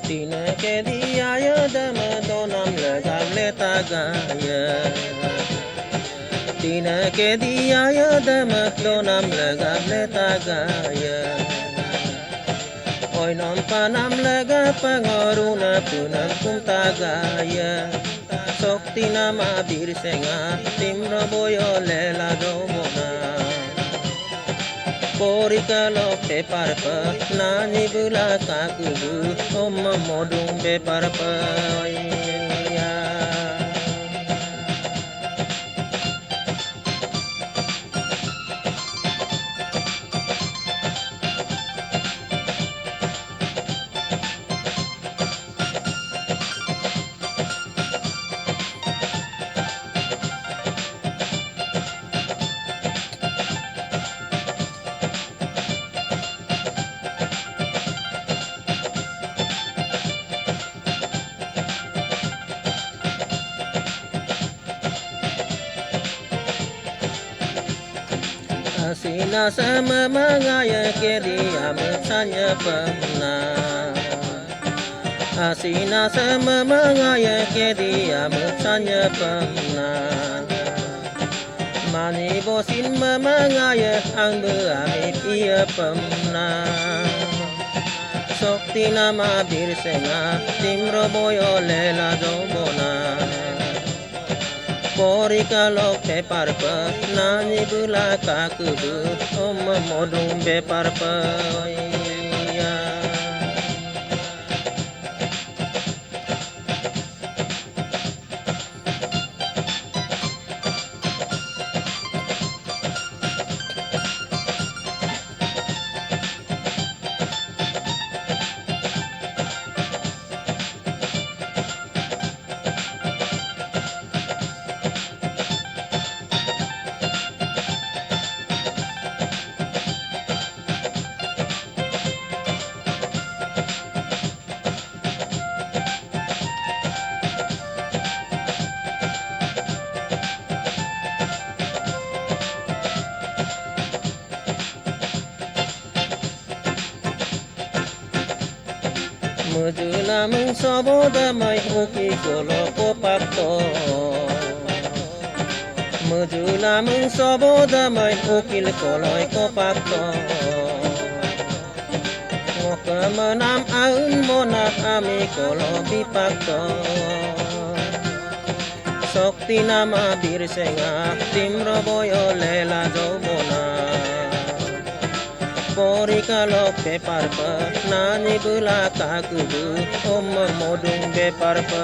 Tina ke diaya dama donam legam letagaya. Tina ke diaya dama donam legam letagaya. Oi nam panam lega pangoruna punam kumtagaya. Sokti nama bir senga timro boyo lela domona. Porikalo pe parpa nani bula kakubu omma modung pe parpa ya. Asina sama mangaya kedi amasanya pemna. Asina sama mangaya kedi amasanya pemna. Mani bosin mamangaya ang berami pia pemna. Sokti nama birsenga timro boyo lela jomona. Porikalo pe parpa nani bula kakubu omma modung be parpa ya. Mujuna mung soboda mai uki kolo kopakto. Mujuna mung soboda mai ukil koloi kopakto. Ngoka menam aun monat ami kolo bipakto. Sokti nama birsenga timro boyo lela jomona. Porikalo pe parpa nani bula kakubu omma modung be parpa